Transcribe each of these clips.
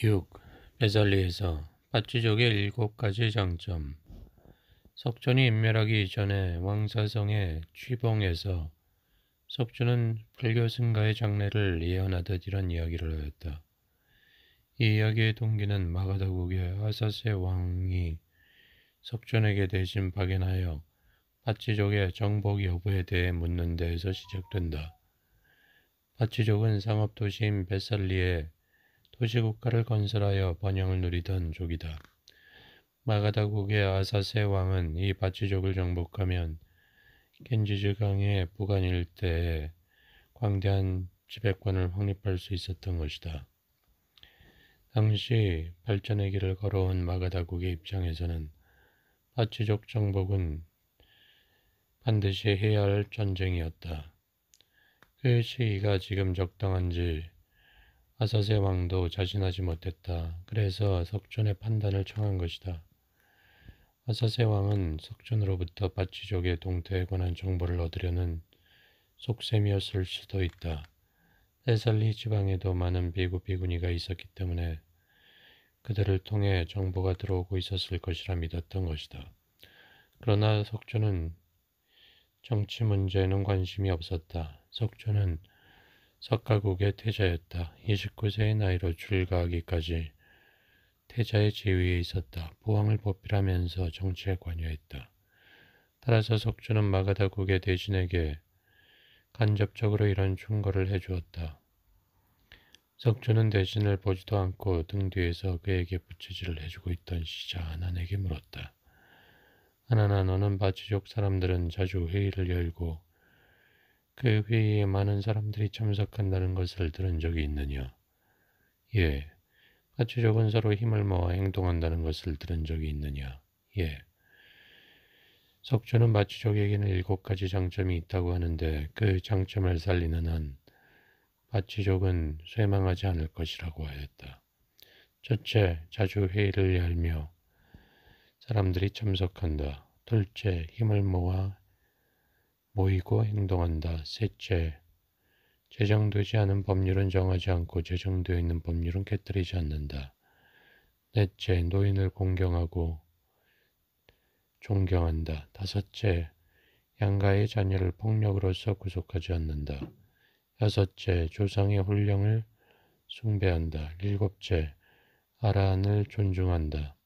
6. 베살리에서 파치족의 7가지 장점. 석존이 인멸하기 이전에 왕사성의 취봉에서 석존은 불교 승가의 장례를 예언하듯 이런 이야기를 하였다. 이 이야기의 동기는 마가다국의 아사세 왕이 석존에게 대신 박연하여 파치족의 정복 여부에 대해 묻는 데에서 시작된다. 파치족은 상업도시인 베살리에 도시국가를 건설하여 번영을 누리던 족이다. 마가다국의 아사세 왕은 이 파치족을 정복하면 겐지즈 강의 북한 일대에 광대한 지배권을 확립할 수 있었던 것이다. 당시 발전의 길을 걸어온 마가다국의 입장에서는 파치족 정복은 반드시 해야 할 전쟁이었다. 그 시기가 지금 적당한지 아사세 왕도 자신하지 못했다. 그래서 석존의 판단을 청한 것이다. 아사세 왕은 석존으로부터 파치족의 동태에 관한 정보를 얻으려는 속셈이었을 수도 있다. 데살리 지방에도 많은 비구비구니가 있었기 때문에 그들을 통해 정보가 들어오고 있었을 것이라 믿었던 것이다. 그러나 석존은 정치 문제에는 관심이 없었다. 석존은 석가국의 태자였다. 29세의 나이로 출가하기까지 태자의 지위에 있었다. 보왕을 보필하면서 정치에 관여했다. 따라서 석존은 마가다국의 대신에게 간접적으로 이런 충고를 해주었다. 석존은 대신을 보지도 않고 등 뒤에서 그에게 부채질을 해주고 있던 시자 아난에게 물었다. 아난아, 너는 파치족 사람들은 자주 회의를 열고 그 회의에 많은 사람들이 참석한다는 것을 들은 적이 있느냐? 예. 파치족은 서로 힘을 모아 행동한다는 것을 들은 적이 있느냐? 예. 석존은 파치족에게는 7가지 장점이 있다고 하는데 그 장점을 살리는 한 파치족은 쇠망하지 않을 것이라고 하였다. 첫째, 자주 회의를 열며 사람들이 참석한다. 둘째, 힘을 모이고 행동한다. 셋째, 제정되지 않은 법률은 정하지 않고 제정되어 있는 법률은 깨뜨리지 않는다. 넷째, 노인을 공경하고 존경한다. 다섯째, 양가의 자녀를 폭력으로서 구속하지 않는다. 여섯째, 조상의 훈령을 숭배한다. 일곱째, 아라한을 존중한다.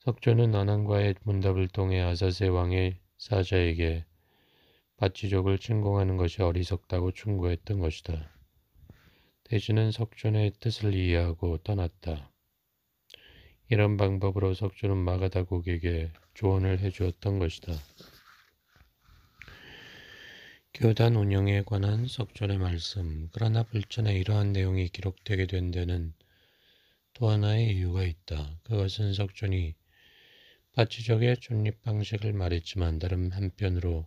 석존은 아난과의 문답을 통해 아사세 왕의 사자에게 파치족을 침공하는 것이 어리석다고 충고했던 것이다. 대신은 석존의 뜻을 이해하고 떠났다. 이런 방법으로 석존은 마가다국에게 조언을 해주었던 것이다. 교단 운영에 관한 석존의 말씀. 그러나 불전에 이러한 내용이 기록되게 된 데는 또 하나의 이유가 있다. 그것은 석존이 파치족의 존립 방식을 말했지만 다른 한편으로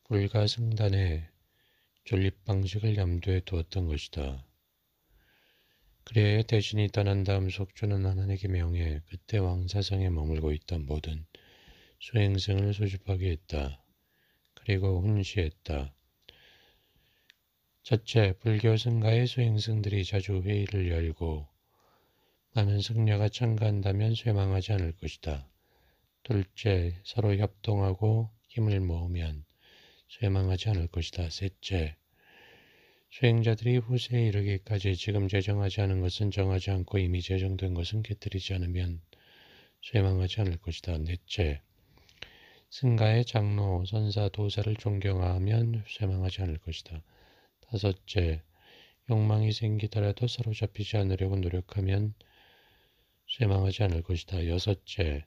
불가승단의 존립 방식을 염두에 두었던 것이다. 그래야 대신이 떠난 다음 석존은 아난에게 명해 그때 왕사성에 머물고 있던 모든 수행승을 소집하게 했다. 그리고 훈시했다. 첫째, 불교 승가의 수행승들이 자주 회의를 열고 많은 승려가 참가한다면 쇠망하지 않을 것이다. 둘째, 서로 협동하고 힘을 모으면 쇠망하지 않을 것이다. 셋째, 수행자들이 후세에 이르기까지 지금 제정하지 않은 것은 정하지 않고 이미 제정된 것은 깨뜨리지 않으면 쇠망하지 않을 것이다. 넷째, 승가의 장로, 선사, 도사를 존경하면 쇠망하지 않을 것이다. 다섯째, 욕망이 생기더라도 사로잡히지 않으려고 노력하면 쇠망하지 않을 것이다. 여섯째,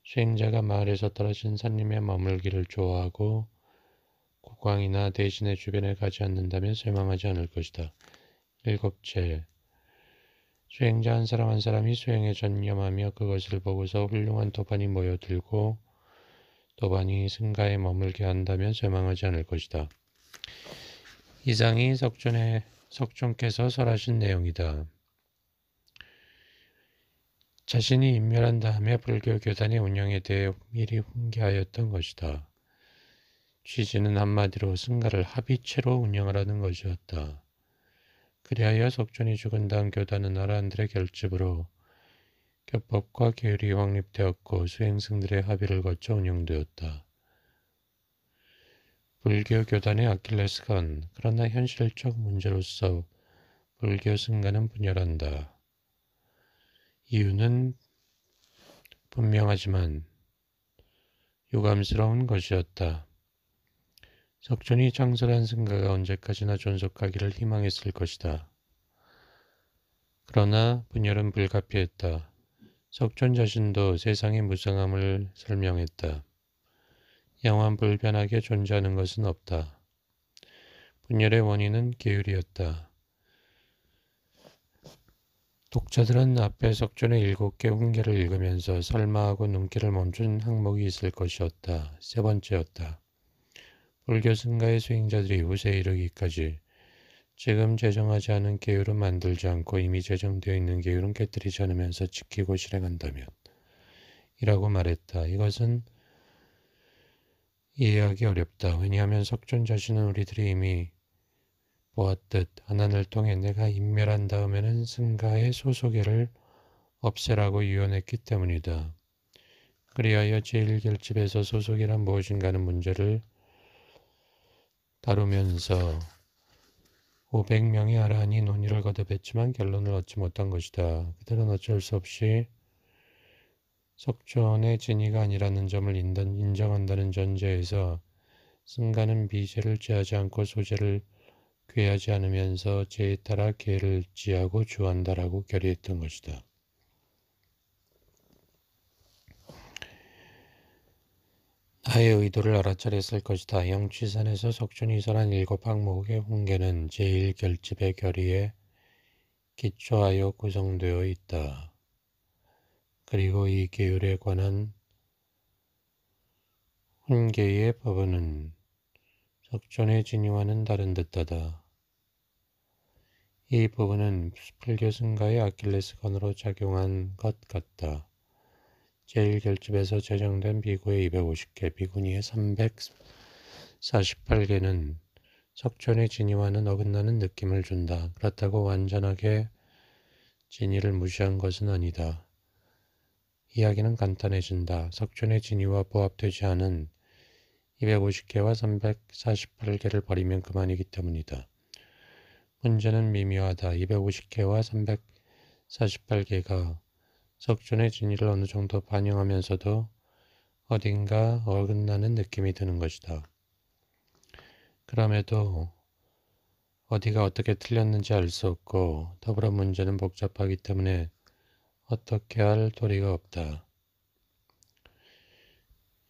수행자가 마을에서 떨어진 산림에 머물기를 좋아하고 국왕이나 대신의 주변에 가지 않는다면 쇠망하지 않을 것이다. 일곱째, 수행자 한 사람 한 사람이 수행에 전념하며 그것을 보고서 훌륭한 도반이 모여들고 도반이 승가에 머물게 한다면 쇠망하지 않을 것이다. 이상이 석존께서 설하신 내용이다. 자신이 인멸한 다음에 불교 교단의 운영에 대해 미리 훈계하였던 것이다. 취지는 한마디로 승가를 합의체로 운영하라는 것이었다. 그리하여 석존이 죽은 다음 교단은 아라한들의 결집으로 교법과 계율이 확립되었고 수행승들의 합의를 거쳐 운영되었다. 불교 교단의 아킬레스건. 그러나 현실적 문제로서 불교 승가는 분열한다. 이유는 분명하지만 유감스러운 것이었다. 석존이 창설한 승가가 언제까지나 존속하기를 희망했을 것이다. 그러나 분열은 불가피했다. 석존 자신도 세상의 무성함을 설명했다. 영원 불변하게 존재하는 것은 없다. 분열의 원인은 계율이었다. 독자들은 앞에 석존의 7개 훈계를 읽으면서 설마하고 눈길을 멈춘 항목이 있을 것이었다. 세 번째였다. 불교 승가의 수행자들이 후세에 이르기까지 지금 제정하지 않은 계율은 만들지 않고 이미 제정되어 있는 계율은 깨뜨리지 않으면서 지키고 실행한다면 이라고 말했다. 이것은 이해하기 어렵다. 왜냐하면 석존 자신은 우리들이 이미 보았듯 아난을 통해 내가 인멸한 다음에는 승가의 소속애를 없애라고 유언했기 때문이다. 그리하여 제1결집에서 소속이란 무엇인가 하는 문제를 다루면서 500명의 아라한이 논의를 거듭했지만 결론을 얻지 못한 것이다. 그들은 어쩔 수 없이 석존의 진위가 아니라는 점을 인정한다는 전제에서 승가는 미제를 제하지 않고 소제를 괴하지 않으면서 제에 따라 계를 지하고 주한다라고 결의했던 것이다. 나의 의도를 알아차렸을 것이다. 영취산에서 석존이 설한 7항목의 훈계는 제1결집의 결의에 기초하여 구성되어 있다. 그리고 이 계율에 관한 훈계의 법은 석존의 진위와는 다른 듯하다. 이 부분은 불교 승가의 아킬레스건으로 작용한 것 같다. 제1결집에서 제정된 비구의 250개, 비구니의 348개는 석존의 진위와는 어긋나는 느낌을 준다. 그렇다고 완전하게 진위를 무시한 것은 아니다. 이야기는 간단해진다. 석존의 진위와 부합되지 않은 250개와 348개를 버리면 그만이기 때문이다. 문제는 미묘하다. 250개와 348개가 석존의 진위를 어느 정도 반영하면서도 어딘가 어긋나는 느낌이 드는 것이다. 그럼에도 어디가 어떻게 틀렸는지 알 수 없고 더불어 문제는 복잡하기 때문에 어떻게 할 도리가 없다.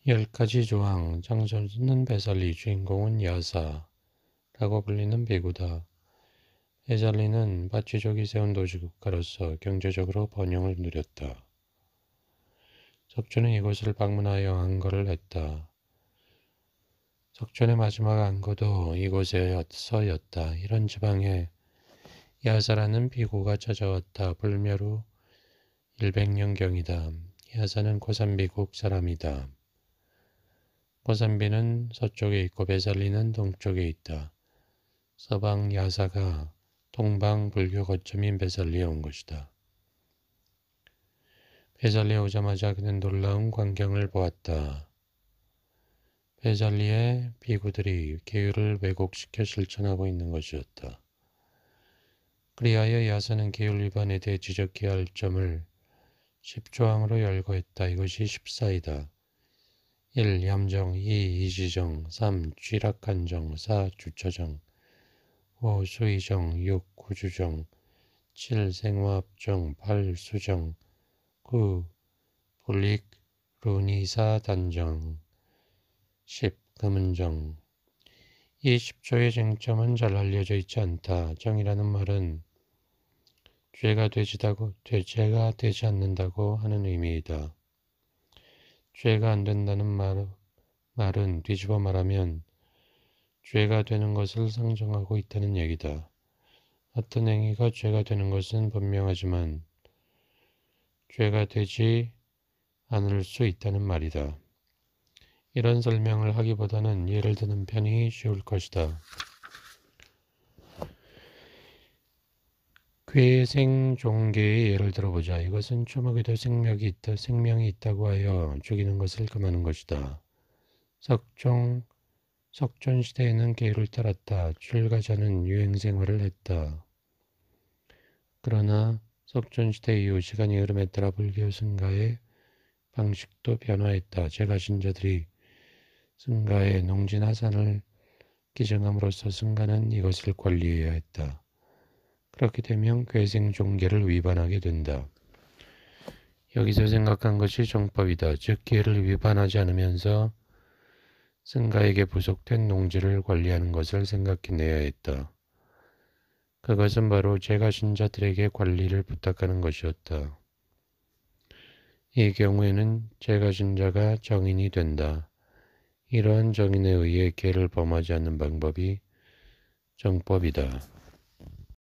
10가지 조항, 장소는 베살리, 주인공은 야사라고 불리는 비구다. 베살리는 바치족이 세운 도시국가로서 경제적으로 번영을 누렸다. 석존은 이곳을 방문하여 안거를 했다. 석존의 마지막 안거도 이곳에서였다. 이런 지방에 야사라는 비구가 찾아왔다. 불멸 후 100년경이다. 야사는 고산비국 사람이다. 고산비는 서쪽에 있고 베살리는 동쪽에 있다. 서방 야사가 동방 불교 거점인 베살리에 온 것이다. 베살리에 오자마자 그는 놀라운 광경을 보았다. 베살리의 비구들이 계율을 왜곡시켜 실천하고 있는 것이었다. 그리하여 야사는 계율 위반에 대해 지적해야 할 점을 10조항으로 열거했다. 이것이 14이다. 1. 얌정 2. 이지정 3. 쥐락한정 4. 주처정 5. 수의정 6. 구주정 7. 생화합정 8. 수정 9. 불릭 루니사 단정 10. 금은정. 이 10조의 쟁점은 잘 알려져 있지 않다. 정이라는 말은 죄가 되지 않는다고 하는 의미이다. 죄가 안 된다는 말은 뒤집어 말하면 죄가 되는 것을 상정하고 있다는 얘기다. 어떤 행위가 죄가 되는 것은 분명하지만 죄가 되지 않을 수 있다는 말이다. 이런 설명을 하기보다는 예를 드는 편이 쉬울 것이다. 괴생종계의 예를 들어보자. 이것은 초목에도 생명이 있다고 하여 죽이는 것을 금하는 것이다. 석존 시대에는 계율을 따랐다. 출가자는 유행생활을 했다. 그러나 석존 시대 이후 시간이 흐름에 따라 불교 승가의 방식도 변화했다. 제가 신자들이 승가의 농진하산을 기증함으로써 승가는 이것을 관리해야 했다. 그렇게 되면 괴생종계를 위반하게 된다. 여기서 생각한 것이 정법이다. 즉 계를 위반하지 않으면서 승가에게 부속된 농지를 관리하는 것을 생각해내야 했다. 그것은 바로 제가 신자들에게 관리를 부탁하는 것이었다. 이 경우에는 제가 신자가 정인이 된다. 이러한 정인에 의해 계를 범하지 않는 방법이 정법이다.